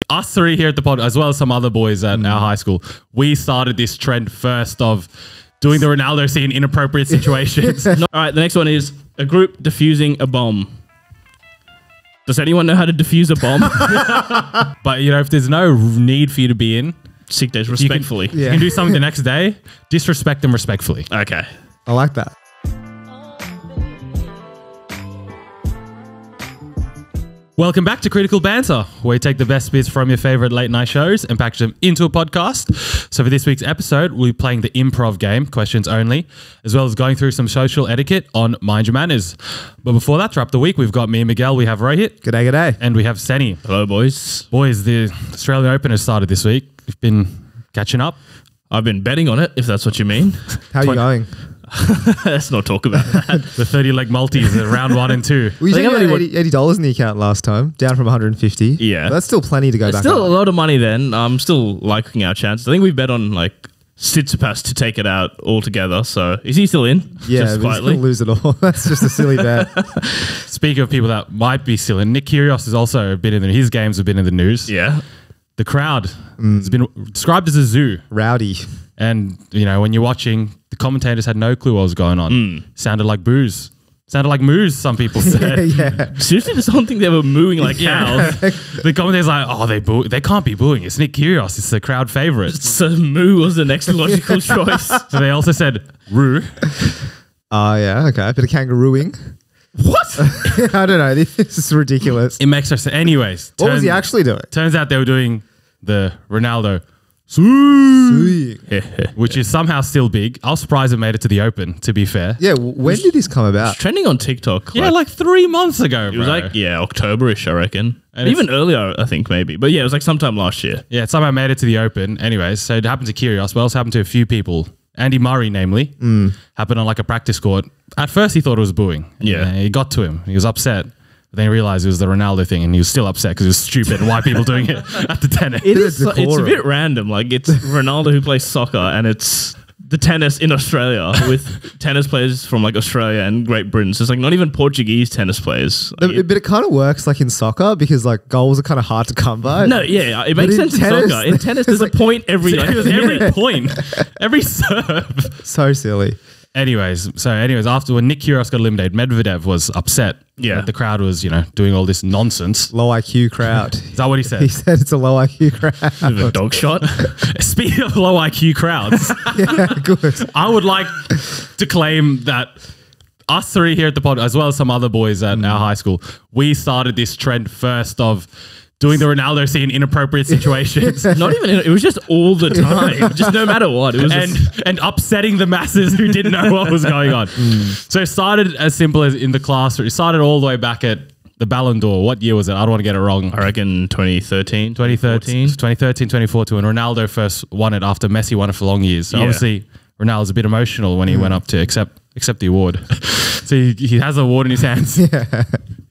us three here at the pod, as well as some other boys at our high school, we started this trend first of doing the Ronaldo scene in inappropriate situations. All right, the next one is a group defusing a bomb. Does anyone know how to defuse a bomb? But, you know, if there's no need for you to be in, Sick days, respectfully. you can do something the next day, disrespect them respectfully. Okay. I like that. Welcome back to Critical Banter, where we take the best bits from your favorite late night shows and package them into a podcast. So for this week's episode, we'll be playing the improv game, questions only, as well as going through some social etiquette on Mind Your Manners. But before that, to wrap the week, we've got me and Miguel, we have Rohit. G'day, g'day. And we have Seni. Hello, boys. Boys, the Australian Open has started this week. We've been catching up. I've been betting on it, if that's what you mean. How are you going? Let's not talk about that. The 30-leg multis, round 1 and 2. We had $80 in the account last time, down from 150. Yeah. But that's still plenty to go back Still up. a lot of money then. I'm still liking our chance. I think we bet on like Tsitsipas to take it out altogether. So is he still in? Yeah, just but he's quietly. gonna lose it all. That's just a silly bet. Speaking of people that might be still in, Nick Kyrgios has also been in his games have been in the news. Yeah. The crowd has been described as a zoo. Rowdy. And, you know, when you're watching, the commentators had no clue what was going on. Sounded like boos. Sounded like moos, some people said. Yeah. Seriously, I don't think they were mooing like cows. The commentators like, oh, they can't be booing. It's Nick Kyrgios. It's the crowd favorite. So moo was the next logical choice. So they also said, roo. Oh, yeah. Okay. A bit of kangarooing. What? I don't know. This is ridiculous. It makes no sense. Anyways. What was he actually doing? Turns out they were doing the Ronaldo, which is somehow still big. I was surprised it made it to the Open, to be fair. Yeah. When did this come about? It's trending on TikTok. Yeah, like 3 months ago, it was like, yeah, October-ish, I reckon. And even earlier, I think, maybe. But yeah, it was like sometime last year. Yeah, it somehow made it to the Open. Anyways, so it happened to Kyrgios, but also happened to a few people. Andy Murray, namely, happened on like a practice court. At first, he thought it was booing. Yeah. He got to him. He was upset. But then he realized it was the Ronaldo thing, and he was still upset because it was stupid. Why people doing it at the tennis? It's a bit random. Like, it's Ronaldo who plays soccer, and it's the tennis in Australia with tennis players from like Australia and Great Britain. So it's like not even Portuguese tennis players. Like, But it kind of works like in soccer because like goals are kind of hard to come by. no, yeah, it makes sense in soccer. In tennis, there's a point every every point, every serve. So silly. Anyways, after when Nick Kyrgios got eliminated, Medvedev was upset. Yeah. That the crowd was, you know, doing all this nonsense. Low IQ crowd. Is that what he said? He said it's a low IQ crowd. a dog shot. Speaking of low IQ crowds, Yeah, good. I would like to claim that us three here at the pod, as well as some other boys at our high school, we started this trend first of doing the Ronaldo scene in inappropriate situations. Not even, it was just all the time. Just no matter what. It was and upsetting the masses who didn't know what was going on. So it started as simple as in the classroom. It started all the way back at the Ballon d'Or. What year was it? I don't want to get it wrong. I reckon 2013. 2013-2014 when Ronaldo first won it after Messi won it for long years. So obviously Ronaldo's a bit emotional when he went up to accept the award. So he has the award in his hands. Yeah.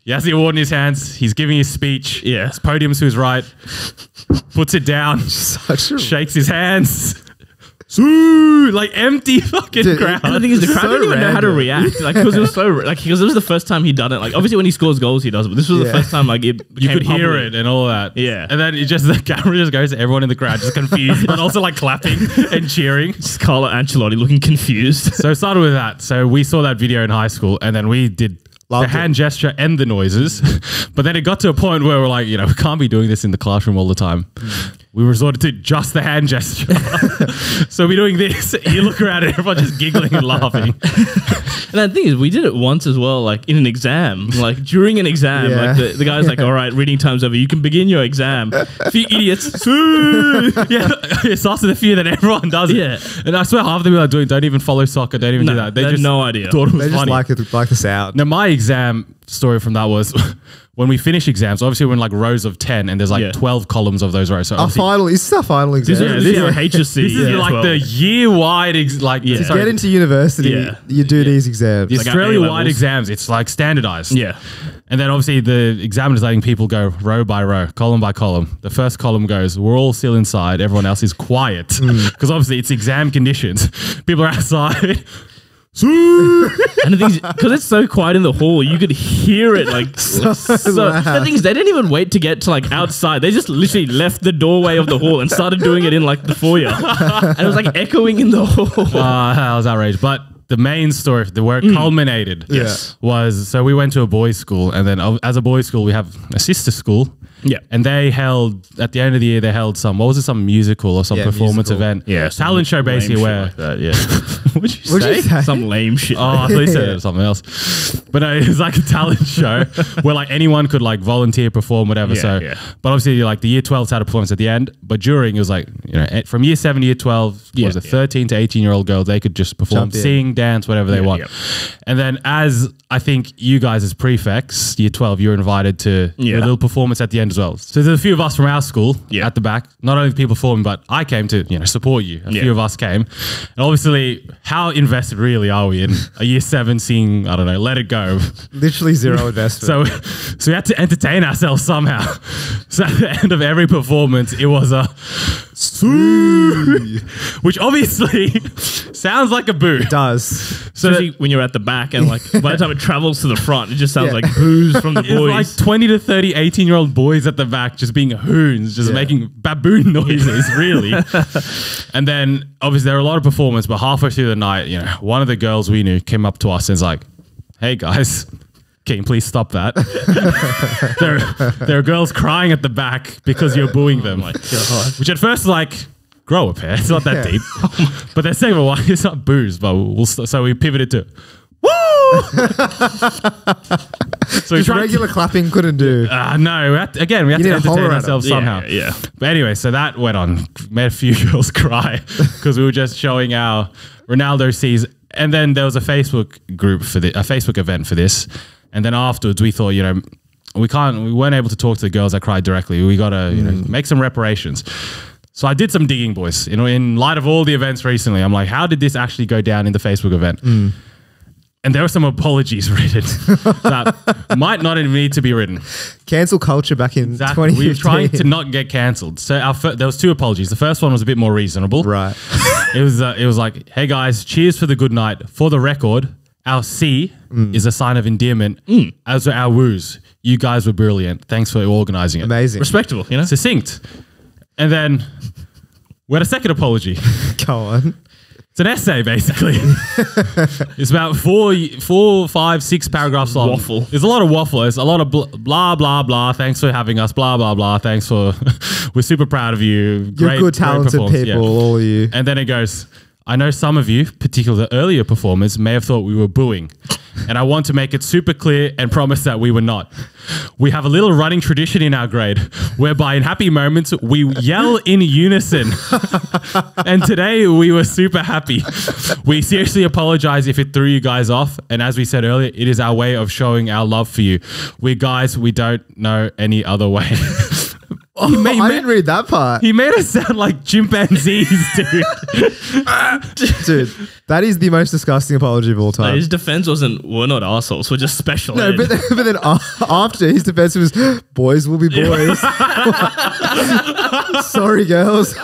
He has the award in his hands. He's giving his speech. Yeah. His podium's to his right. Puts it down. Shakes his hands. Like empty fucking crowd. And the thing is, the crowd didn't even know how to react. Like, because it was so, like, because it was the first time he'd done it. Like, obviously when he scores goals, he does it. But this was the first time, like, you could hear it and all that. Yeah. And then the camera just goes to everyone in the crowd, just confused, and also like clapping and cheering. Just Carlo Ancelotti looking confused. So it started with that. So we saw that video in high school, and then we did the hand gesture and the noises. But then it got to a point where we're like, you know, we can't be doing this in the classroom all the time. We resorted to just the hand gesture. So we're doing this. You look around and everyone's just giggling and laughing. And the thing is, we did it once as well, like in an exam, like during an exam. Yeah. Like the guy's like, all right, reading time's over. You can begin your exam. A few idiots. Yeah, it starts with a few, then everyone does it. Yeah. And I swear half of the people are doing don't even follow soccer, don't even do that. They just had no idea. thought it was They just funny. like the sound. Now, my exam story from that was when we finish exams, obviously we're in like rows of 10 and there's like 12 columns of those rows. So Our final, this is our final exam. This is your HSC. this is like the year-wide, To get into university, you do these exams. the like Australia-wide A-levels. exams, it's like standardized. Yeah. And then obviously the examiner's letting people go row by row, column by column. The first column goes, we're all still inside. Everyone else is quiet. Because obviously it's exam conditions. People are outside. And the thing is, because it's so quiet in the hall, you could hear it like so. The thing is, they didn't even wait to get to like outside. They just literally left the doorway of the hall and started doing it in like the foyer, and it was like echoing in the hall. That was outrageous. But the main story, the where it culminated, was so we went to a boys' school, and then as a boys' school, we have a sister school. Yeah. And they held, at the end of the year, they held some musical or some performance event. Yeah. Talent show basically where. Like that, yeah. What'd you say? Some lame shit. Oh, I thought you said it was something else. But no, it was like a talent show where like anyone could like volunteer, perform, whatever. But obviously like the year 12s had a performance at the end, but during it was like, from year 7 to year 12, was it 13 to 18-year-old girls, they could just perform, sing, dance, whatever they want. And then as I think you guys as prefects, year 12, you're invited to a little performance at the end as well. So there's a few of us from our school at the back, not only people performing, but I came to support you. A few of us came. And obviously, how invested really are we in a year 7 seeing, I don't know, Let It Go? Literally zero investment. So we had to entertain ourselves somehow. So at the end of every performance, it was a which obviously sounds like a boo. It does. So especially when you're at the back and like by the time it travels to the front, it just sounds like boos from the boys. It's like 20 to 30 18-year-old boys at the back just being hoons, just making baboon noises, really. And then obviously there were a lot of performance, but halfway through the night, one of the girls we knew came up to us and was like, "Hey guys, can you please stop that?" there are girls crying at the back because you're booing them. Oh my God. Which at first, like, grow a pair. It's not that deep. But they're saying, well, why? It's not boos, but so we pivoted to, woo! So Just regular clapping couldn't do. No, we had to entertain ourselves somehow. Yeah. But anyway, so that went on. Made a few girls cry because we were just showing our Ronaldo sees. And then there was a Facebook group for a Facebook event for this. And then afterwards, we thought, we weren't able to talk to the girls that cried directly. We got to, make some reparations. So I did some digging, boys. In light of all the events recently, I'm like, how did this actually go down in the Facebook event? And there were some apologies written that might not even need to be written. Cancel culture back in 2015. We were trying to not get cancelled. So there was 2 apologies. The first one was a bit more reasonable. Right. It was like, "Hey guys, cheers for the good night. For the record, our C is a sign of endearment, as were our woos. You guys were brilliant. Thanks for organising it." Amazing. Respectable, Succinct. And then we had a second apology. Go on. It's an essay, basically. It's about 4, 5, 6 paragraphs long. Waffle. There's a lot of waffle. There's a lot of blah, blah, blah. Thanks for having us. Blah, blah, blah. Thanks for... We're super proud of you. You're good, talented people, all of you. And then it goes, "I know some of you, particularly the earlier performers, may have thought we were booing. And I want to make it super clear and promise that we were not. We have a little running tradition in our grade whereby in happy moments we yell in unison. And today we were super happy. We seriously apologize if it threw you guys off. And as we said earlier, it is our way of showing our love for you. We don't know any other way." I didn't read that part. He made us sound like chimpanzees, dude. Dude, that is the most disgusting apology of all time. His defense wasn't, "We're not assholes, we're just special." No, but then after his defense was, "Boys will be boys." Sorry, girls.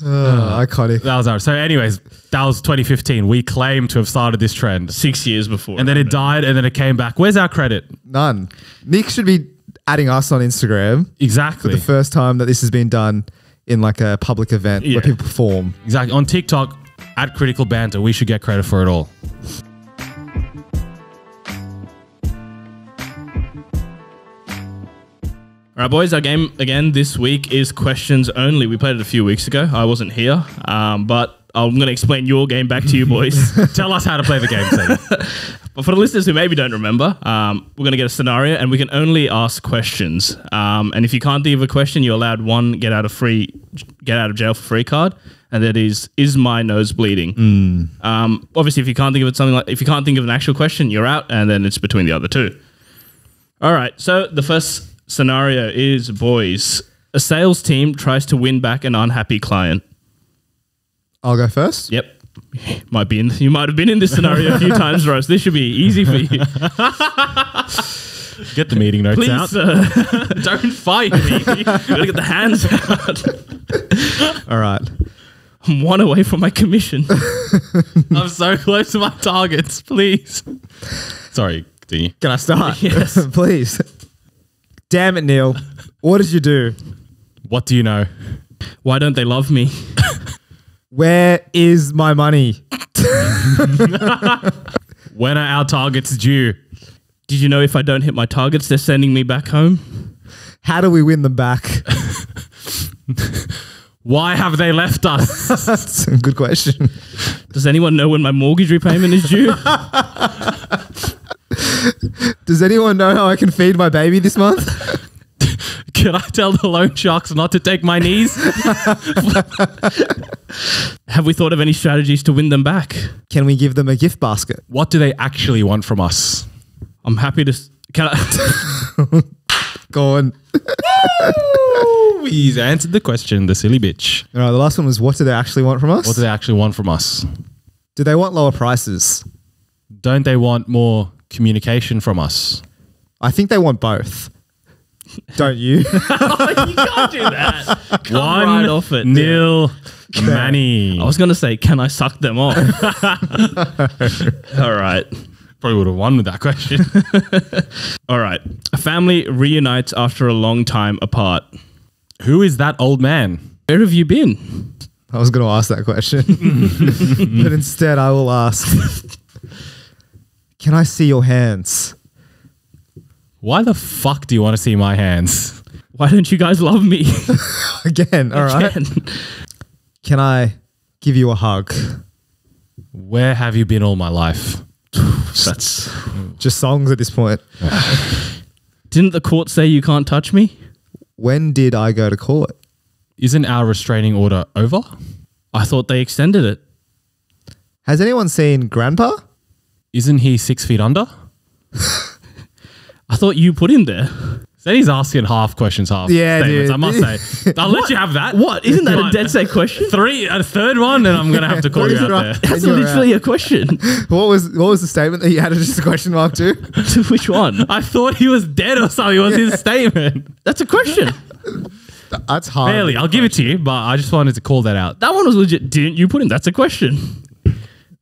Iconic. That was ours. So anyways, that was 2015. We claim to have started this trend. 6 years before. And then it died and then it came back. Where's our credit? None. Nick should be adding us on Instagram. Exactly. For the first time that this has been done in like a public event where people perform. Exactly. On TikTok, at Critical Banter, we should get credit for it all. All right, boys, our game again this week is questions only. We played it a few weeks ago. I wasn't here, but I'm going to explain your game back to you, boys. Tell us how to play the game, Sam. But for the listeners who maybe don't remember, we're going to get a scenario and we can only ask questions. And if you can't think of a question, you're allowed one get out of jail for free card. And that is my nose bleeding? Obviously, if you can't think of if you can't think of an actual question, you're out, and then it's between the other 2. All right. So the first scenario is, boys, a sales team tries to win back an unhappy client. I'll go first. Yep. You might have been in this scenario a few times, Rose. This should be easy for you. Get the meeting notes out. Don't fight me. You gotta get the hands out. All right. I'm 1 away from my commission. I'm so close to my targets. Please. Sorry, continue. Can I start? Yes. Please. Damn it, Neil. What did you do? What do you know? Why don't they love me? Where is my money? When are our targets due? Did you know if I don't hit my targets, they're sending me back home? How do we win them back? Why have they left us? That's a good question. Does anyone know when my mortgage repayment is due? Does anyone know how I can feed my baby this month? Can I tell the loan sharks not to take my knees? Have we thought of any strategies to win them back? Can we give them a gift basket? What do they actually want from us? I'm happy to... Can I... Go on. He's answered the question, the silly bitch. All right, the last one was, what do they actually want from us? What do they actually want from us? Do they want lower prices? Don't they want more communication from us? I think they want both. Don't you? You can't do that. Come right off it. 1-0 Manny. I was going to say, can I suck them off? All right. Probably would have won with that question. All right. A family reunites after a long time apart. Who is that old man? Where have you been? I was going to ask that question. But instead, I will ask, can I see your hands? Why the fuck do you want to see my hands? Why don't you guys love me? Again, all right. Again. Can I give you a hug? Where have you been all my life? That's... Just songs at this point. Didn't the court say you can't touch me? When did I go to court? Isn't our restraining order over? I thought they extended it. Has anyone seen Grandpa? Isn't he 6 feet under? I thought you put him there. Then he's asking half questions, half Yeah, statements. dude. I must say. I'll let you have that. What? Isn't that a But dead set question? a third one, and I'm going to have to call you out there. That's You're literally a question. What was the statement that you added just a question mark to? Which one? I thought he was dead or something. Was his statement. That's a question. That's hard. Barely. I'll give it to you, but I just wanted to call that out. That one was legit. Didn't you put him? That's a question.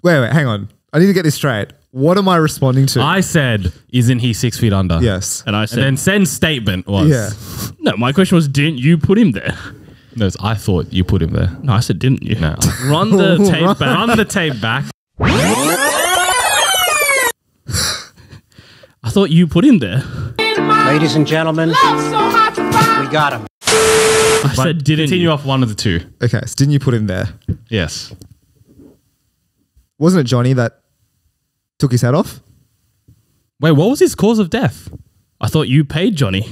Wait, hang on. I need to get this straight. What am I responding to? I said, isn't he 6 feet under? Yes. And I And said, then Sen's statement was, Yeah. no, my question was, didn't you put him there? no, it's, I thought you put him there. No, I said, didn't you? No. Run the tape back. Run the tape back. I thought you put him there. Ladies and gentlemen, we got him. I But said, didn't continue you? off one of the two. Okay, so didn't you put him there? Yes. Wasn't it Johnny that took his head off? Wait, what was his cause of death? I thought you paid Johnny.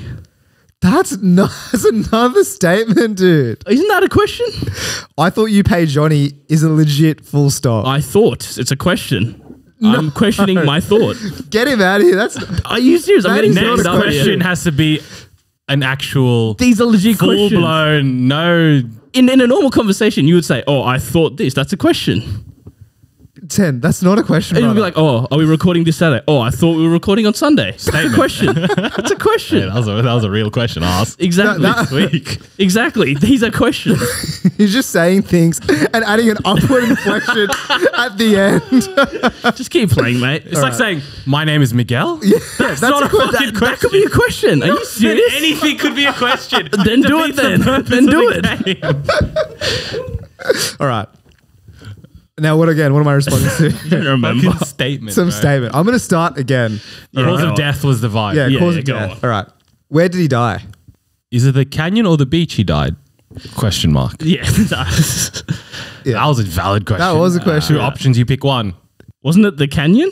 That's another statement, dude. Isn't that a question? I thought you paid Johnny is a legit full stop. I thought. It's a question. I'm questioning my thought. Get him out of here. That's Are you serious? I'm That getting is not named Next a up question here. has to be an actual These are legit questions. full-blown, no... In a normal conversation, you would say, oh, I thought this. That's a question. 10. That's not a question, And you'd be brother. like, oh, are we recording this Saturday? Oh, I thought we were recording on Sunday. That's a question. That's a question. Yeah, that was a real question asked. Exactly. That- Week. Exactly. These are questions. He's just saying things and adding an upward inflection at the end. Just keep playing, mate. It's like saying, my name is Miguel? That's not a a que- fucking question. That could be a question. Are you serious? Anything could be a question. Then do it then. Then do it. it. All right. Now, what am I responding to? I don't remember. Statement. Some bro. statement. I'm going to start again. Cause Right. of death was the vibe. Yeah, Yeah, cause yeah, of go death. on. All right. Where did he die? Is it the canyon or the beach he died? Question mark. Yeah. Yeah. That was a valid question. That was a question. Two options, you pick one. Wasn't it the canyon?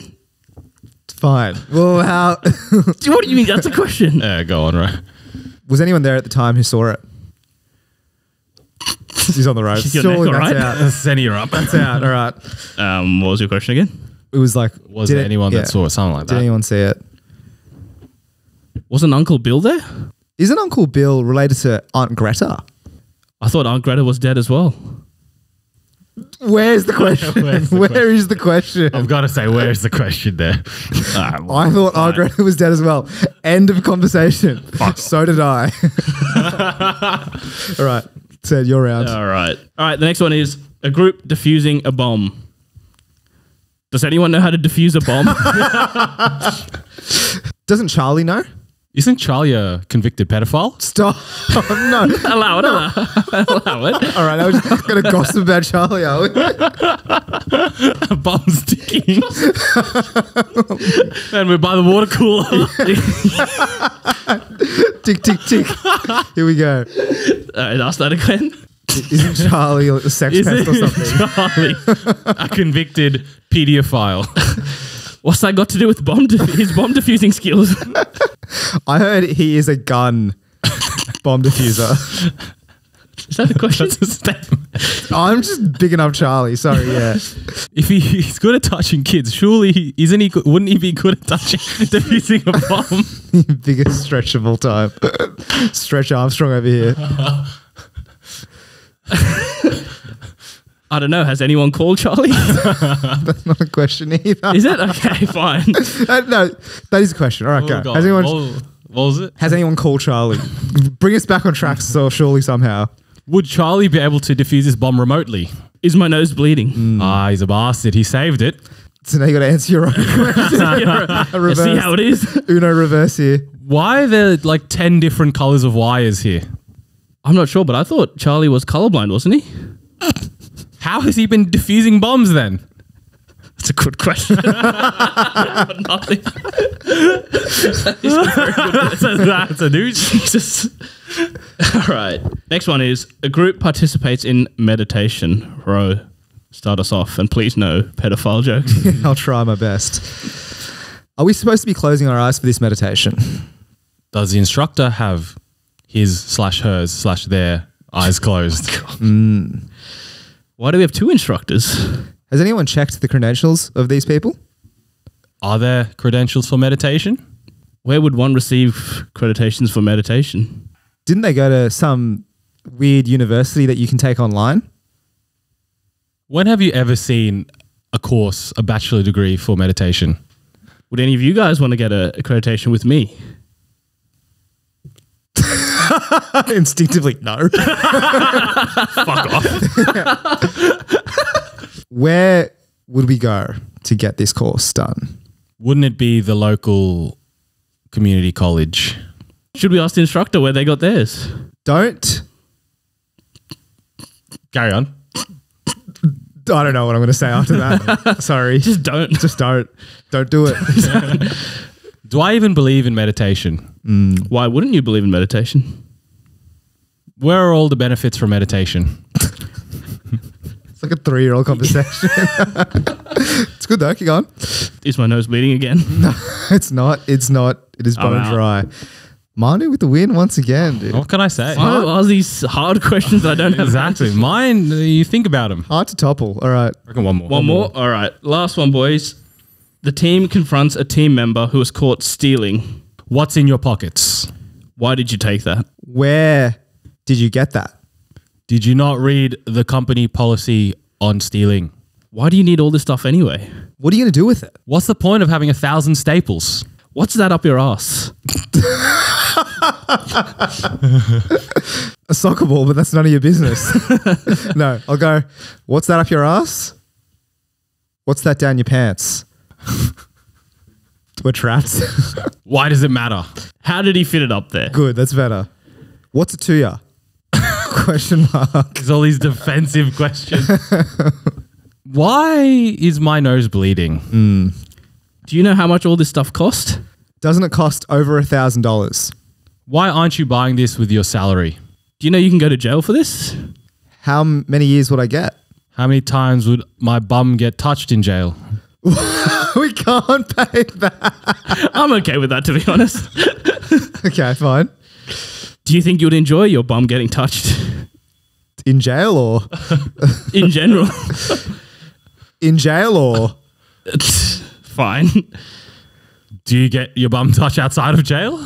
Fine. Well, how What do you mean? That's a question. Yeah, go on, right? was anyone there at the time who saw it? He's on the road. She's your Surely neck, all that's right? out. Send you up. That's out. All right. What was your question again? It was like, Was did there anyone yeah. that saw it? Something like Did that. anyone see it? Wasn't Uncle Bill there? Isn't Uncle Bill related to Aunt Greta? I thought Aunt Greta was dead as well. Where's the question? Where's the Where is the question? I've got to say, where's the question there? I thought Aunt Greta was dead as well. End of conversation. So did I. All right. Said you're round. All right. The next one is a group defusing a bomb. Does anyone know how to defuse a bomb? Doesn't Charlie know? Isn't Charlie a convicted pedophile? Stop. Oh, no. Allow it. Allow it. All right, I was just going to gossip about Charlie, are we? A bomb's ticking. And we're by the water cooler. Tick, tick, tick. Here we go. Ask that again. Isn't Charlie a sex pest or something? Charlie, a convicted paedophile. What's that got to do with his bomb defusing skills? I heard he is a gun bomb diffuser. Is that the question? That's a statement. I'm just bigging up Charlie. Sorry, yeah. If he's good at touching kids, surely isn't he? Wouldn't he be good at touching defusing a bomb? Biggest stretch of all time. Stretch Armstrong over here. I don't know. Has anyone called Charlie? That's not a question either. Is it? Okay, fine. No, that is a question. All right, go. Oh, God. Has anyone? What was it? Has anyone called Charlie? Bring us back on track, so surely somehow. Would Charlie be able to defuse this bomb remotely? Is my nose bleeding? He's a bastard. He saved it. So now you got to answer your own question. You see how it is? Uno reverse here. Why are there like 10 different colors of wires here? I'm not sure, but I thought Charlie was colorblind, wasn't he? How has he been defusing bombs then? That's a good question. Nothing. That's a dude. Jesus. All right. Next one is a group participates in meditation. Ro, start us off, and please no pedophile jokes. I'll try my best. Are we supposed to be closing our eyes for this meditation? Does the instructor have his/hers/their eyes closed? Why do we have two instructors? Has anyone checked the credentials of these people? Are there credentials for meditation? Where would one receive accreditations for meditation? Didn't they go to some weird university that you can take online? When have you ever seen a course, a bachelor degree for meditation? Would any of you guys want to get an accreditation with me? Instinctively, no. Fuck off. Where would we go to get this course done? Wouldn't it be the local community college? Should we ask the instructor where they got theirs? Don't. Carry on. I don't know what I'm going to say after that. Sorry. Just don't. Just don't. Don't do it. Do I even believe in meditation? Why wouldn't you believe in meditation? Where are all the benefits from meditation? It's like a 3-year-old conversation. It's good though. Keep going. Is my nose bleeding again? No, it's not. It's not. It is bone out. dry. Manu with the win once again, dude. What can I say? Why are these hard questions that I don't have? Exactly. Mine, you think about them. Hard to topple. All right. I reckon one more. One more? All right. Last one, boys. The team confronts a team member who was caught stealing. What's in your pockets? Why did you take that? Where did you get that? Did you not read the company policy on stealing? Why do you need all this stuff anyway? What are you going to do with it? What's the point of having 1,000 staples? What's that up your ass? A soccer ball, but that's none of your business. No, I'll go, what's that up your ass? What's that down your pants? We're trapped. Why does it matter? How did he fit it up there? Good, that's better. What's it to ya? Question mark. There's all these defensive questions. Why is my nose bleeding? Do you know how much all this stuff cost? Doesn't it cost over $1,000? Why aren't you buying this with your salary? Do you know you can go to jail for this? How many years would I get? How many times would my bum get touched in jail? We can't pay that. I'm okay with that, to be honest. Okay, fine. Do you think you'd enjoy your bum getting touched? In jail or? In general? In jail or? Fine. Do you get your bum touched outside of jail?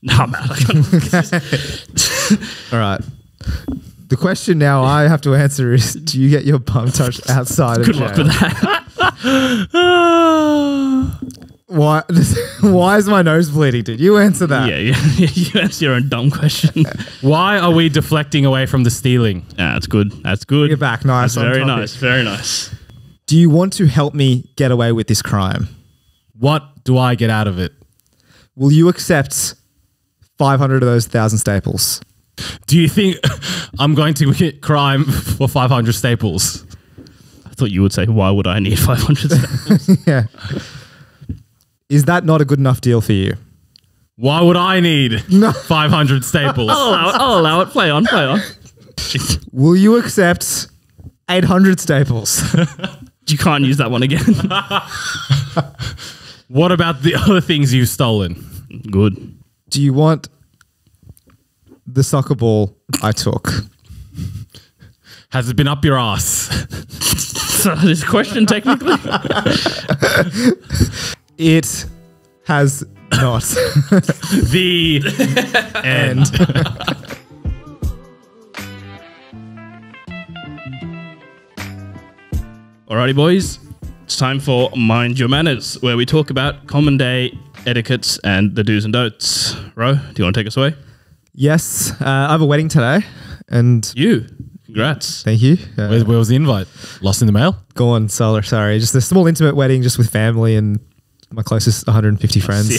Nah, man. All right. The question now I have to answer is, do you get your bum touched outside of Good jail? luck with that. Why? Why is my nose bleeding, dude? You answer that. Yeah, you answer your own dumb question. Why are we deflecting away from the stealing? That's good. That's good. You're back. Nice. That's on very topic. nice. Very nice. Do you want to help me get away with this crime? What do I get out of it? Will you accept 500 of those 1,000 staples? Do you think I'm going to commit crime for 500 staples? I thought you would say, why would I need 500 staples? Yeah. Is that not a good enough deal for you? Why would I need 500 staples? I'll allow it. Play on. Will you accept 800 staples? You can't use that one again. What about the other things you've stolen? Good. Do you want the soccer ball I took? Has it been up your ass? So this question technically? It has not. The end. Alrighty, boys. It's time for Mind Your Manners, where we talk about common day etiquettes and the do's and don'ts. Ro, do you want to take us away? Yes. I have a wedding today. And You. Congrats. thank you. Where was the invite? Lost in the mail? Go on, sorry. Just a small intimate wedding just with family and my closest 150 friends.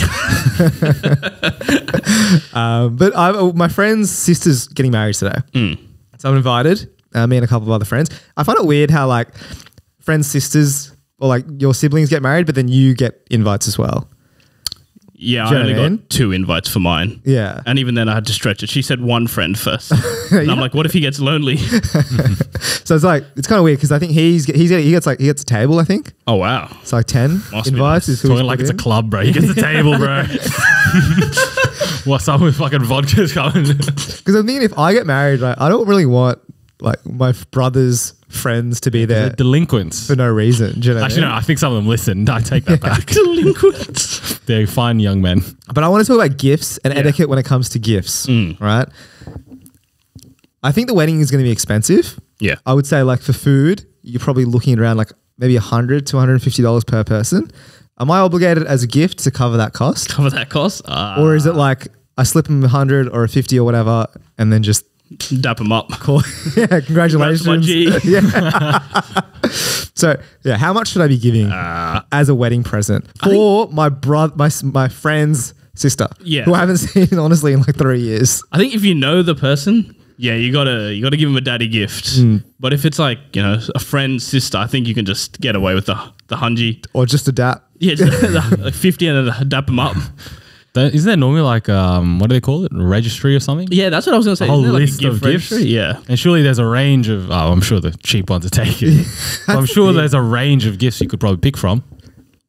But my friend's sister's getting married today. So I'm invited, me and a couple of other friends. I find it weird how like friends' sisters or like your siblings get married, but then you get invites as well. Yeah, Do I you know only what I mean? got 2 invites for mine. Yeah. And even then I had to stretch it. She said one friend first. And I'm like, what if he gets lonely? So it's like, it's kind of weird because I think he gets a table, I think. Oh, wow. It's like 10 Must be invites. nice. is who he's Talking like put it's a in. club, bro. You get the table, bro. What, someone with fucking vodka's coming? Because I'm thinking if I get married, like, I don't really want like my brother's friends to be there Delinquents. for no reason. Do you know what I Actually, mean? no, I think some of them listened. I take that back. Delinquents. They're fine young men. But I want to talk about gifts and etiquette when it comes to gifts, right? I think the wedding is going to be expensive. Yeah. I would say like for food, you're probably looking at around like maybe $100 to $150 per person. Am I obligated as a gift to cover that cost? Cover that cost? Or is it like I slip them 100 or a 50 or whatever and then just Dap him up. call? Yeah, congratulations. Congrats, my G. Yeah. So yeah, how much should I be giving as a wedding present for my brother, my friend's sister, who I haven't seen honestly in like 3 years? I think if you know the person, yeah, you gotta give him a daddy gift. But if it's like, you know, a friend's sister, I think you can just get away with the hungy. Or just a dap? Yeah, just like 50 and then dap him up. Isn't there normally like, what do they call it? A registry or something? Yeah, that's what I was gonna say. A whole Isn't there like list of gifts? registry? Yeah. And surely there's a range of, I'm sure the cheap ones are taken. But I'm sure there's a range of gifts you could probably pick from.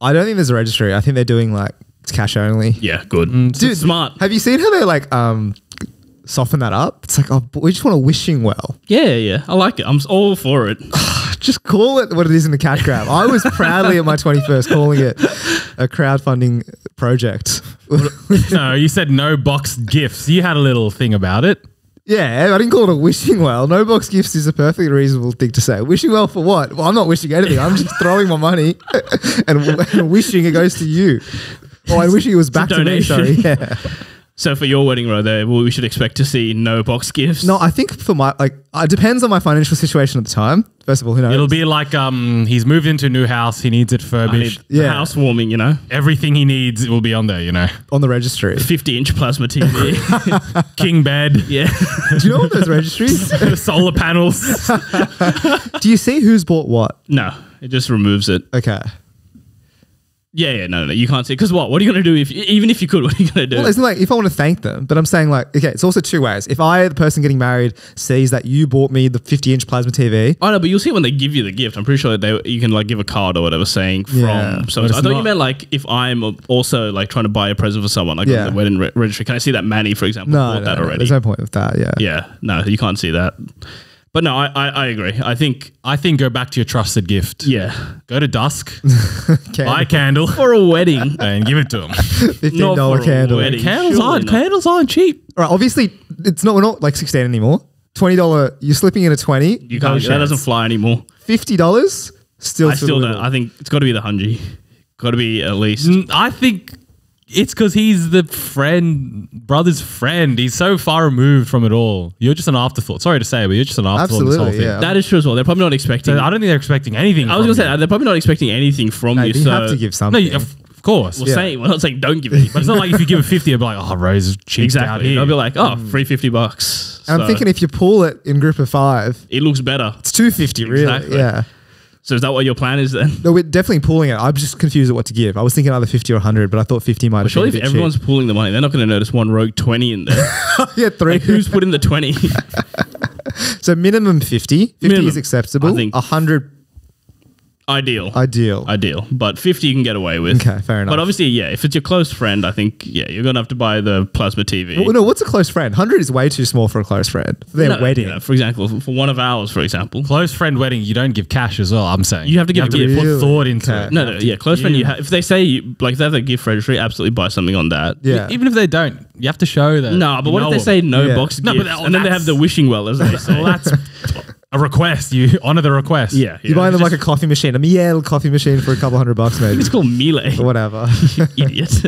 I don't think there's a registry. I think they're doing like it's cash only. Yeah, good. Dude, Smart. Have you seen how they like soften that up? It's like, oh, but we just want a wishing well. Yeah. I like it. I'm all for it. Just call it what it is in the cash grab. I was proudly at my 21st calling it a crowdfunding project. No, you said no boxed gifts. You had a little thing about it. Yeah, I didn't call it a wishing well. No box gifts is a perfectly reasonable thing to say. Wishing well for what? Well, I'm not wishing anything. I'm just throwing my money and wishing it goes to you. Oh, and wishing it was back to me. Sorry. Yeah. So for your wedding row there, we should expect to see no box gifts. No, I think for my it depends on my financial situation at the time. First of all, who knows? It'll be like he's moved into a new house. He needs it furbished. The housewarming, you know. Everything he needs will be on there, you know. on the registry. 50-inch plasma TV. King bed. Yeah. Do you know what those registries? Solar panels. Do you see who's bought what? No, it just removes it. Okay. Yeah, no, you can't see. Because what? What are you going to do even if you could? What are you going to do? Well, it's not like if I want to thank them, but I'm saying like, okay, it's also two ways. If I, the person getting married, sees that you bought me the 50-inch plasma TV. I know, but you'll see it when they give you the gift. I'm pretty sure you can like give a card or whatever saying from. Yeah, So but I it's thought you not- meant like if I'm also like trying to buy a present for someone, like on the wedding registry. Can I see that Manny, for example, bought that already? There's no point with that. Yeah. Yeah, no, you can't see that. But no, I agree. I think go back to your trusted gift. yeah, Go to Dusk, Okay. buy a candle, for a wedding. and give it to him. $15 Not for a candle. wedding. Candles aren't cheap. All right. Obviously, we're not like 16 anymore. $20. You're slipping in a 20. You can't. That doesn't fly anymore. $50. Still. I still don't. I think it's got to be the hungy. Got to be at least. I think it's because he's the brother's friend. He's so far removed from it all. You're just an afterthought. Sorry to say, but you're just an afterthought. in this whole Absolutely, thing. yeah. That is true as well. They're probably not expecting. So I don't think they're expecting anything. I was going to say they're probably not expecting anything from you. You So have to give No, something. of course. we're not saying don't give anything. But it's not like if you give a 50, you'll be like, oh, Rose is cheap out Exactly. here. I'll be like, oh, free $50. And I'm thinking if you pull it in group of 5, it looks better. it's 250 really. Exactly. Yeah. So is that what your plan is then? No, we're definitely pulling it. I'm just confused at what to give. I was thinking either 50 or 100, but I thought 50 might have Surely been if a bit everyone's pooling the money, they're not going to notice one rogue 20 in there. cheap. Yeah, 3. Like, who's put in the 20? So minimum 50. 50 Minimum. is acceptable. I think- 100 Ideal. ideal. But 50 you can get away with. Okay, fair enough. But obviously, yeah, if it's your close friend, I think, yeah, you're going to have to buy the plasma TV. Well, no, what's a close friend? 100 is way too small for a close friend. For their No, wedding. you know, for example, for one of ours, for example. Close friend wedding, you don't give cash as well, I'm saying. You have to give a gift. put Really? thought into Okay. it. No, yeah, close friend. If they say, like, if they have a gift registry, absolutely buy something on that. Yeah. Even if they don't, you have to show that. No, but you what if know they them. say no Yeah. box No, gifts, but and then they have the wishing well, as they say. Well, that's a request. You honor the request. Yeah. You buy them like a coffee machine, a Miele coffee machine for a couple $100 maybe. It's called Melee. Or whatever. Idiot.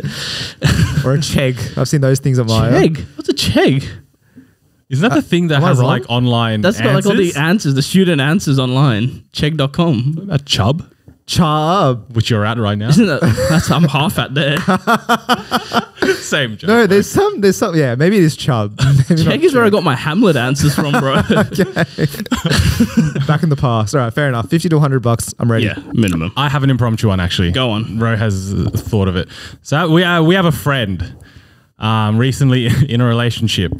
Or a chegg. I've seen those things on my Chegg? What's a chegg? Isn't that the thing that am I has wrong? like online That's got like all the answers? answers, the student answers online. Chegg.com. About Chubb, Chub. which you're at right now. Isn't that? I'm half at there. Same job. No, there's some, yeah, maybe it is Chub. Maybe not Chegg is where I got my Hamlet answers from, bro. back in the past. All right, fair enough. $50 to $100. I'm ready. Yeah, minimum. I have an impromptu one actually. Go on. Ro has thought of it. So we have a friend recently in a relationship,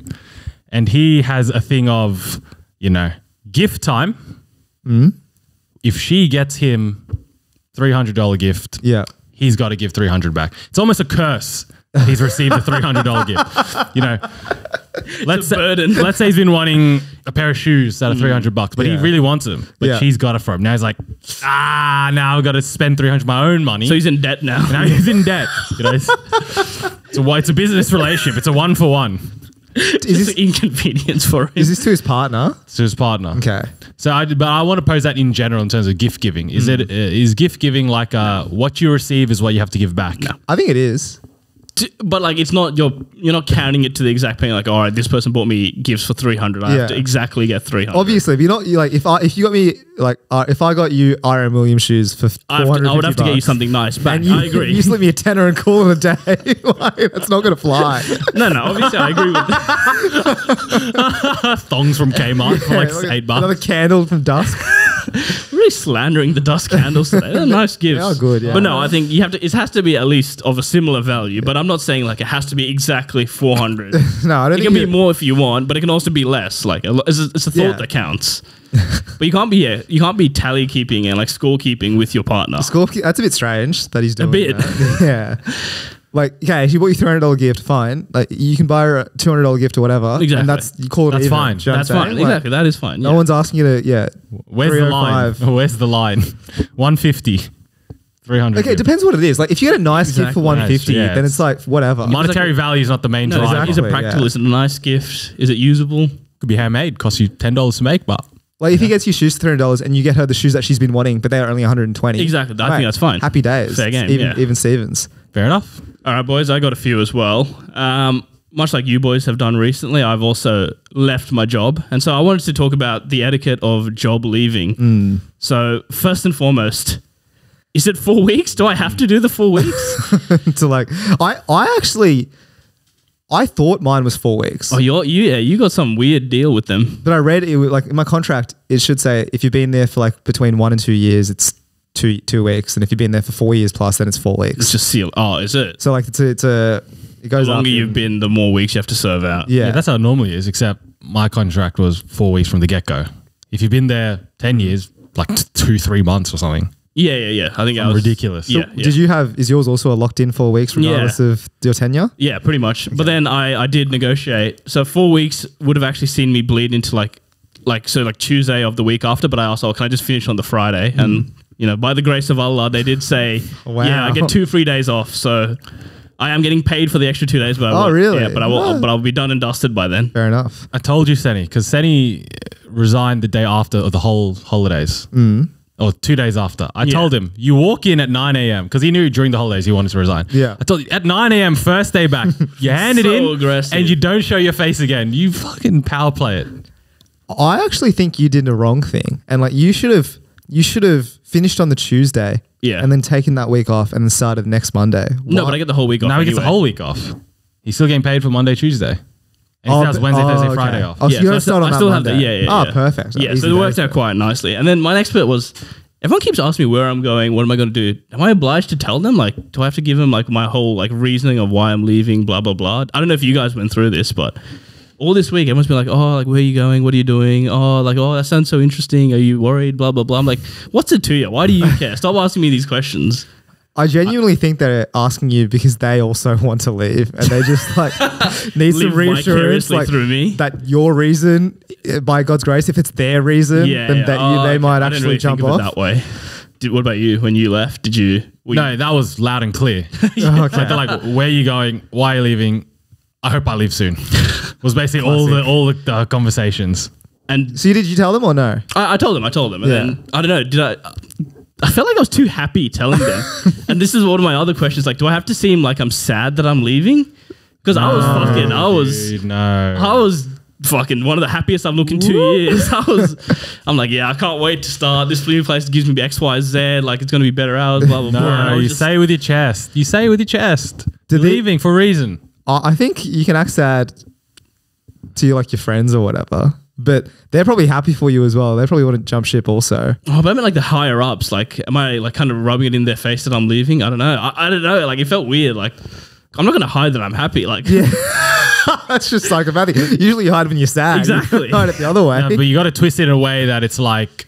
and he has a thing of, gift time. If she gets him $300 gift, Yeah. he's got to give $300 back. It's almost a curse that he's received a $300 gift. Let's a burden. Let's say he's been wanting a pair of shoes that are $300, but he Yeah. really wants them. But Yeah. she's got it for him. Now he's like, now I've got to spend $300 my own money. So he's in debt now. now he's in debt. It's a business relationship. It's a 1-for-1 Is this, inconvenience for him. is this to his partner? to his partner. Okay. So, but I want to pose that in general in terms of gift giving. Is gift giving like what you receive is what you have to give back? No. I think it is. But like, it's not you're not counting it to the exact penny. Like, all right, this person bought me gifts for 300. I have to Yeah. exactly get 300. Obviously, if you're not like if you got me like if I got you RM Williams shoes for I would have to get you something nice back. And you, I agree. You slip me a tenner and call it a day. Like, that's not going to fly. No, obviously I agree with that. Thongs from Kmart for like Yeah, $8. Another candle from dusk. Really slandering the dust candles today. They're nice gifts. They are good, yeah. But no, I think you have to. It has to be at least of a similar value. But I'm not saying like it has to be exactly 400. No, I don't It think can be you- more if you want, but it can also be less. Like it's a thought Yeah. that counts. But you can't be tally keeping and like score keeping with your partner. Scorpio, that's a bit strange that he's doing bit. that. Yeah. Like, okay, she bought you $300 gift, fine. Like, you can buy her a $200 gift or whatever. Exactly. And that's, you call it That's even. fine. Do you know what That's I'm fine. saying? Like, Exactly. That is fine. No yeah. one's asking you to, Where's the line? 305. Where's the line? 150, 300. Okay, it depends what it is. Like, if you get a nice gift for Exactly. 150, Yeah, then it's like, whatever. Monetary value is not the main No, driver. is it Exactly, practical? yeah. Is it a nice gift? Is it usable? Could be handmade. Costs you $10 to make, but Like, if he gets you shoes for $300 and you get her the shoes that she's been wanting, but they're only 120. Exactly. I mate, think that's fine. Happy days. Fair game, Even, yeah. even Stevens. fair enough. All right, boys. I got a few as well. Much like you boys have done recently, I've also left my job. And so I wanted to talk about the etiquette of job leaving. So first and foremost, is it 4 weeks? Do I have to do the 4 weeks? To like, I thought mine was 4 weeks. Oh, you got some weird deal with them. But I read it, like in my contract, it should say if you've been there for like between 1 and 2 years, it's two weeks. And if you've been there for 4 years plus, then it's 4 weeks. It's just sealed. Oh, is it? So like it goes The up. longer you've been, the more weeks you have to serve out. Yeah. Yeah, that's how it normally is, except my contract was 4 weeks from the get-go. If you've been there 10 years, like 2-3 months or something. Yeah. I think that was Ridiculous. Yeah, Did you is yours also a locked in 4 weeks regardless of your tenure? Yeah, pretty much. But then I did negotiate. So 4 weeks would have actually seen me bleed into like Tuesday of the week after. But I also, can I just finish on the Friday? And by the grace of Allah, they did say, Wow. yeah, I get 2 free days off. So I am getting paid for the extra 2 days. But Oh, really? Yeah, but I'll be done and dusted by then. Fair enough. I told you, Senny, because Senny resigned the day after of the whole holidays. or 2 days after. I told him, you walk in at 9 a.m. because he knew during the holidays he wanted to resign. Yeah. I told you, at 9 a.m. first day back, you hand it So in aggressive. and you don't show your face again. You fucking power play it. I actually think you did the wrong thing, and like you should have finished on the Tuesday, and then taken that week off and then started next Monday. No, but I get the whole week off. Now he gets the whole week off. He's still getting paid for Monday, Tuesday. And he has Wednesday, Thursday, Friday off. Oh, so you're start on that Monday. Yeah. Oh, perfect. Yeah, Easy so it worked days, out quite nicely. And then my next bit was, everyone keeps asking me where I'm going, what am I going to do? Am I obliged to tell them? Like, do I have to give them like my whole like reasoning of why I'm leaving, blah, blah, blah? I don't know if you guys went through this, but all this week, everyone's been like, oh, like, where are you going? What are you doing? Oh, like, oh, that sounds so interesting. Are you worried? Blah, blah, blah. I'm like, what's it to you? Why do you care? Stop asking me these questions. I genuinely think they're asking you because they also want to leave and they just like need some Live reassurance vicariously like, through me. that your reason, by God's grace, if it's their reason, then they might I didn't actually really jump think of it off. that way. What about you? When you left, did you? No, that was loud and clear. Okay. Like, they're like, where are you going? Why are you leaving? I hope I leave soon. Was basically all the conversations. And So did you tell them or no? I told them, and Yeah. then I don't know, I felt like I was too happy telling them. And this is one of my other questions, like, do I have to seem like I'm sad that I'm leaving? Because I was fucking one of the happiest I've looked in 2 years. I'm like, yeah, I can't wait to start. This new place gives me X, Y, Z. Like, it's going to be better hours, blah, blah, blah. And I No, was you just- say it with your chest. You say it with your chest. Did they- Leaving for a reason. I think you can act sad to like your friends or whatever, but they're probably happy for you as well. They probably wouldn't jump ship also. Oh, but I meant like the higher ups. Like, am I like kind of rubbing it in their face that I'm leaving? I don't know. I don't know. Like, it felt weird. Like, I'm not going to hide that I'm happy. Like, Yeah. That's just psychopathic. Usually you hide when you're sad. Exactly. You hide it the other way. No, but you got to twist it in a way that it's like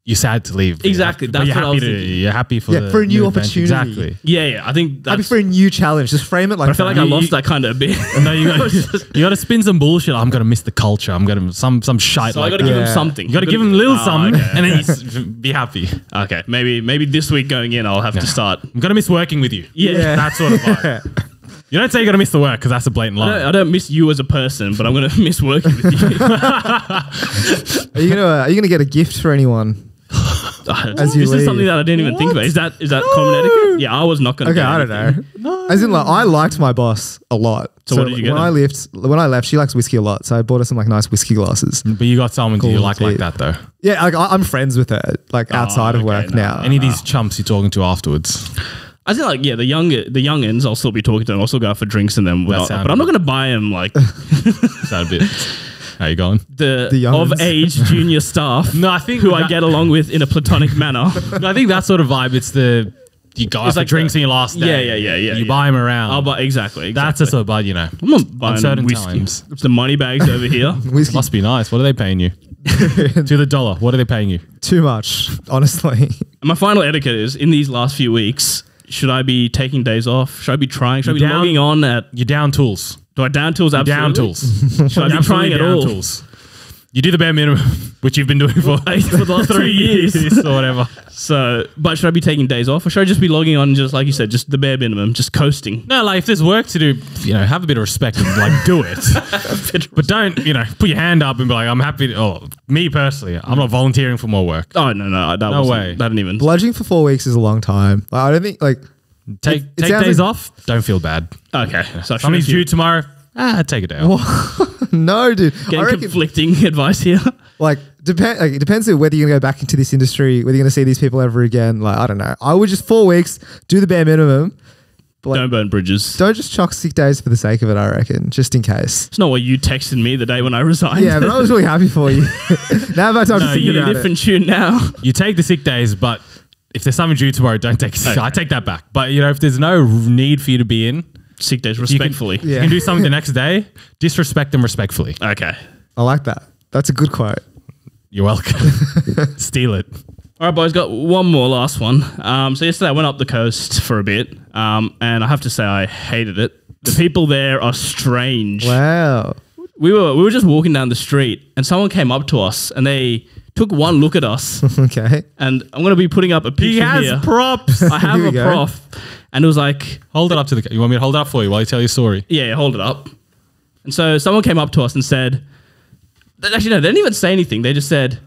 you're sad to leave. but Exactly, You're happy, that's but what I was you're happy thinking. you're happy for Yeah, for a new adventure. opportunity. Exactly. yeah. I think Happy that's. for a new challenge. Just frame it like I felt like that. I lost that kind of a bit. No, you got to spin some bullshit. I'm gonna miss the culture. I'm gonna some shite So I like got to that. give him Yeah. something. You got to give him a little something, okay. and then you be happy. Okay, maybe this week going in, I'll have to start. I'm gonna miss working with you. Yeah. That sort of vibe. You don't say you're gonna miss the work because that's a blatant lie. I don't miss you as a person, but I'm gonna miss working with you. Are you gonna get a gift for anyone? This you is leave. something that I didn't even think about. Is that common etiquette? Yeah, I was not gonna. Okay, get I don't anything. know. As in, like, I liked my boss a lot. So what did you get when her? I left, she likes whiskey a lot, so I bought her some like nice whiskey glasses. But you got someone Cool you like teeth. that though. Yeah, like, I'm friends with her, like outside of okay, work no. now. Any of these chumps you're talking to afterwards? I think like the youngins, I'll still be talking to them. I'll still go out for drinks and them. But sounded I'm not gonna buy them like Is that a bit? How you going? the youngins. of age junior staff. No, I think who I get along with in a platonic manner. No, I think that sort of vibe. It's the you go out for like drinks the- in your last day. Yeah. You buy them around. I'll buy exactly. That's a sort of bud, you know. I'm not buying certain whiskey. times. It's the money bags over here. Whiskey Must be nice. What are they paying you? To the dollar. What are they paying you? too much, honestly. My final etiquette is in these last few weeks. Should I be taking days off? Should I be trying? Should I be You're down- logging on at? You're down tools. Do I down tools? Absolutely. Down tools. Should I be trying at down all? tools. You do the bare minimum, which you've been doing for For the last 3 years. or whatever. So, but should I be taking days off, or should I just be logging on, just like you said, just the bare minimum, just coasting? No, like if there's work to do, you know, have a bit of respect and like do it. But don't, you know, put your hand up and be like, I'm happy. Me personally, I'm not volunteering for more work. Oh no, that No wasn't, way. That didn't even. Bludging for 4 weeks is a long time. I don't think like Take it sounds days like- off. Don't feel bad. Okay, so Something's due tomorrow. Take a day off. no, dude. I Getting reckon, conflicting advice here. like it depends on whether you're gonna go back into this industry, whether you're gonna see these people ever again. Like, I don't know. I would just 4 weeks, do the bare minimum. But like, Don't burn bridges. don't just chuck sick days for the sake of it, I reckon, just in case. It's not what you texted me the day when I resigned. Yeah, but I was really happy for you. Now I've had time to think Singing a about different tune now. You take the sick days, but if there's something due tomorrow, don't take sick. I take that back. But you know, if there's no need for you to be in, Sick days, you can- respectfully. you can do something the next day. Disrespect them respectfully. Okay. it. I like that. That's a good quote. You're welcome. Steal it. All right, boys, got one more last one. So yesterday I went up the coast for a bit, and I have to say I hated it. The people there are strange. Wow. We were just walking down the street, and someone came up to us, and they took one look at us, Okay. and I'm going to be putting up a picture He has here. props. I have Here we a go. prof, and it was like, Hold it up to the. You want me to hold it up for you while you tell your story? yeah, hold it up. And so someone came up to us and said, actually, no, they didn't even say anything. They just said,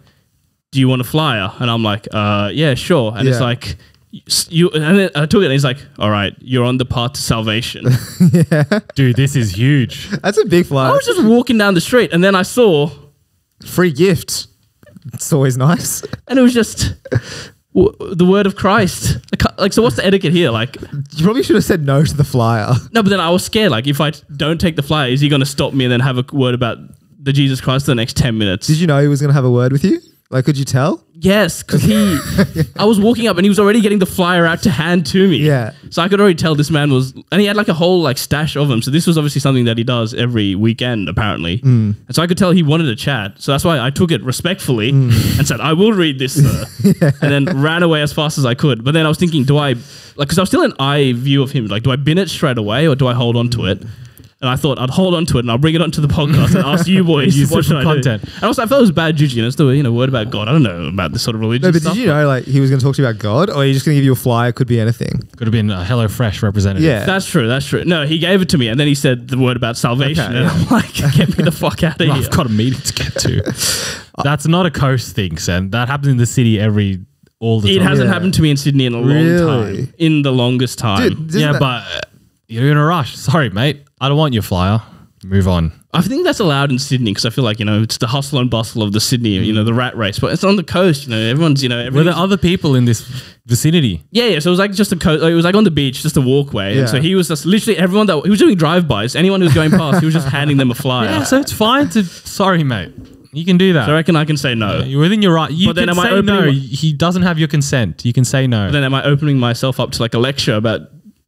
do you want a flyer? And I'm like, yeah, sure. And it's Yeah. like, and then I took it and he's like, all right, you're on the path to salvation. Dude, this is huge. That's a big flyer. I was just walking down the street and then I saw, Free gift. It's always nice. and it was just the word of Christ. Like, so what's the etiquette here? Like, You probably should have said no to the flyer. no, but then I was scared. Like, if I don't take the flyer, is he going to stop me and then have a word about the Jesus Christ for the next 10 minutes? Did you know he was going to have a word with you? Like, could you tell? Yes, because I was walking up and he was already getting the flyer out to hand to me. Yeah. So I could already tell this man was, and he had like a whole like stash of them. So this was obviously something that he does every weekend apparently. And so I could tell he wanted to chat. So that's why I took it respectfully and said, I will read this, sir. And then ran away as fast as I could. But then I was thinking, do I, like, because I was still in eye view of him. Like, do I bin it straight away or do I hold on to it? And I thought I'd hold on to it and I'll bring it onto the podcast and ask you boys Use what it should for I content. do. And also I felt it was bad juju. It's the word about God. I don't know about this sort of religion No, but stuff. did you know like he was going to talk to you about God, or are you just going to give you a flyer? It could be anything. Could have been a HelloFresh representative. Yeah. That's true. That's true. No, he gave it to me, and then he said the word about salvation, Okay, and yeah. I'm like, "Get me the fuck out of here!" I've got a meeting to get to. That's not a coast thing, Sen. That happens in the city all the It time. hasn't Yeah. happened to me in Sydney in a long Really? time. In the longest time. Dude, isn't Yeah, that- but you're in a rush. Sorry, mate. I don't want your flyer. Move on. I think that's allowed in Sydney because I feel like it's the hustle and bustle of the Sydney, the rat race. But it's on the coast, everyone's Were there everyone's other people in this vicinity? yeah. So it was like just a coast. It was like on the beach, just a walkway. Yeah. And so he was just literally everyone that he was doing drive-bys. Anyone who was going past, he was just handing them a flyer. Yeah, so it's fine to. Sorry, mate. You can do that. So I reckon I can say no. You're within your right. You But then can am I say no. opening- He doesn't have your consent. You can say no. Then am I opening myself up to like a lecture about?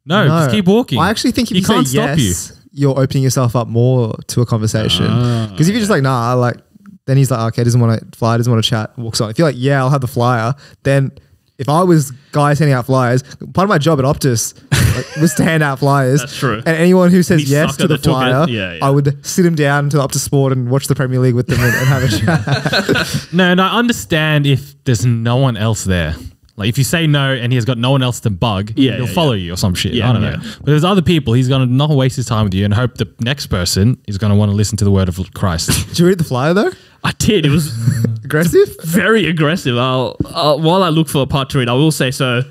No, just keep walking. I actually think if He you can't say stop yes, you're opening yourself up more to a conversation. Because if you're just like, nah, like, then he's like, okay, doesn't want to fly, doesn't want to chat, walks on. If you're like, yeah, I'll have the flyer, then if I was guys handing out flyers, part of my job at Optus was to hand out flyers. That's true. And anyone who says Any yes sucker to the that took it, flyer, yeah. I would sit him down to Optus Sport and watch the Premier League with them and have a chat. No, and I understand if there's no one else there. Like if you say no and he has got no one else to bug, he'll follow you or some shit. Yeah, I don't know. yeah. But there's other people. He's going to not waste his time with you and hope the next person is going to want to listen to the word of Christ. Did you read the flyer though? I did. It was Aggressive? very aggressive. While I look for a part to read, I will say so.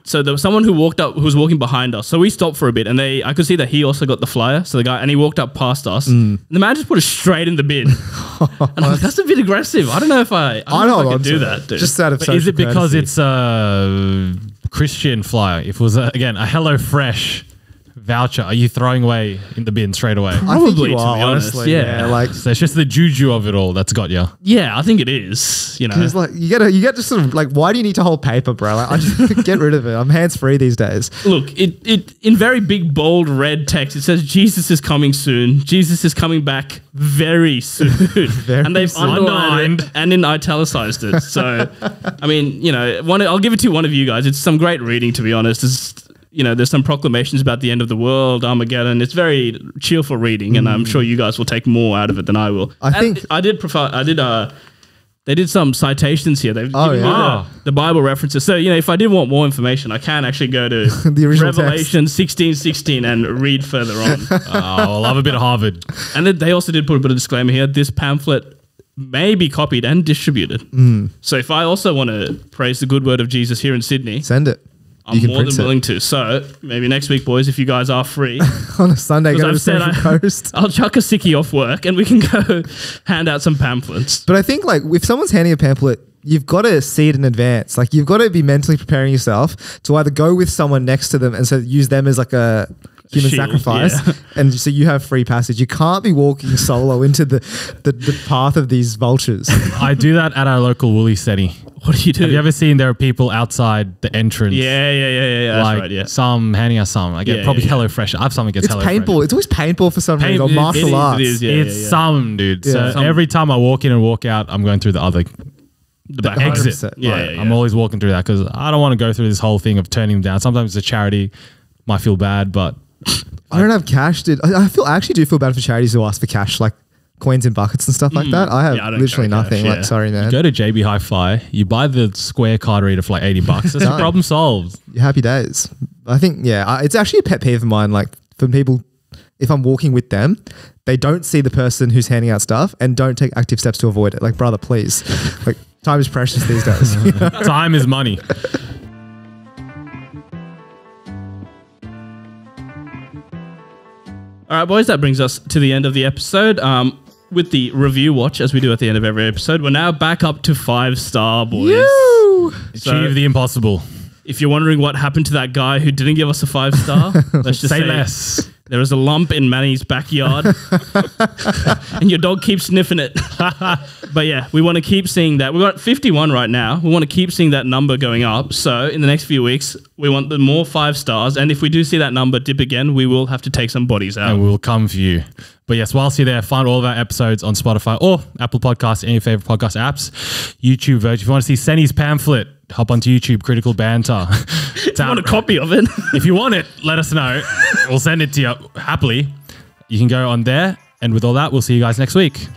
So there was someone who was walking behind us. So we stopped for a bit, and I could see that he also got the flyer. So the guy, and he walked up past us. And the man just put it straight in the bin. And I'm like, that's a bit aggressive. I don't know if I could do that, dude. Just out of But is it social because courtesy. it's a Christian flyer? If it was, again, a HelloFresh voucher, are you throwing away in the bin straight away? I think Probably, you to are, be honest. honestly. Yeah. Like, So it's just the juju of it all that's got you. Yeah, I think it is. because like you get to sort of like, why do you need to hold paper, bro? Like, I just get rid of it. I'm hands free these days. Look, it in very big, bold, red text, it says Jesus is coming soon. Jesus is coming back very soon. And they've soon. underlined it and in italicized it. So, I mean, I'll give it to one of you guys. It's some great reading, to be honest. There's some proclamations about the end of the world, Armageddon. It's very cheerful reading, and I'm sure you guys will take more out of it than I will. They did some citations here. They've given me yeah. the Bible references. So, if I did want more information, I can actually go to The original Revelation 16:16 and read further on. I love a bit of Harvard. And then they also did put a bit of disclaimer here. This pamphlet may be copied and distributed. So if I also want to praise the good word of Jesus here in Sydney, Send it. I'm You can more than print it. willing to. So maybe next week, boys, if you guys are free, On a Sunday, go to I've the said Central Coast. I'll chuck a sickie off work and we can go hand out some pamphlets. But I think like if someone's handing a pamphlet, you've got to see it in advance. Like you've got to be mentally preparing yourself to either go with someone next to them and so use them as like a human Shield, sacrifice, yeah. and so you have free passage. You can't be walking solo into the path of these vultures. I do that at our local Woolly Steady. What do you do? Have you ever seen there are people outside the entrance? Yeah. That's like right, yeah. some handing us some. I get Yeah, probably yeah, yeah. HelloFresh. I have some against It's HelloFresh. painful. It's always painful for some reason. Or Pain- martial it is, arts. it is, yeah. It's some, dude. Yeah. So every time I walk in and walk out, I'm going through the The back exit. 100%. Yeah. I'm always walking through that because I don't want to go through this whole thing of turning them down. Sometimes it's a charity, might feel bad, but I don't have cash, dude. I actually do feel bad for charities who ask for cash, like coins in buckets and stuff like that. I have Yeah, I don't literally carry nothing. cash, Like, yeah. sorry, man. go to JB Hi-Fi, you buy the square card reader for like $80. That's the Done. problem solved. Happy days. I think, it's actually a pet peeve of mine. Like for people, if I'm walking with them, they don't see the person who's handing out stuff and don't take active steps to avoid it. Like, brother, please. Like, Time is precious these days. Time is money. All right, boys, that brings us to the end of the episode. With the review watch, as we do at the end of every episode, we're now back up to 5-star, boys. Achieve the impossible. If you're wondering what happened to that guy who didn't give us a 5-star, let's just say less. There is a lump in Manny's backyard and your dog keeps sniffing it. But yeah, we want to keep seeing that. We've got 51 right now. We want to keep seeing that number going up. So in the next few weeks, we want the more 5 stars. And if we do see that number dip again, we will have to take some bodies out. And we'll come for you. But yes, whilst you're there, find all of our episodes on Spotify or Apple Podcasts, any of your favorite podcast apps, YouTube version. If you want to see Senny's pamphlet, hop onto YouTube, Critical Banter. If you want a copy of it. If you want it, let us know. We'll send it to you happily. You can go on there. And with all that, we'll see you guys next week.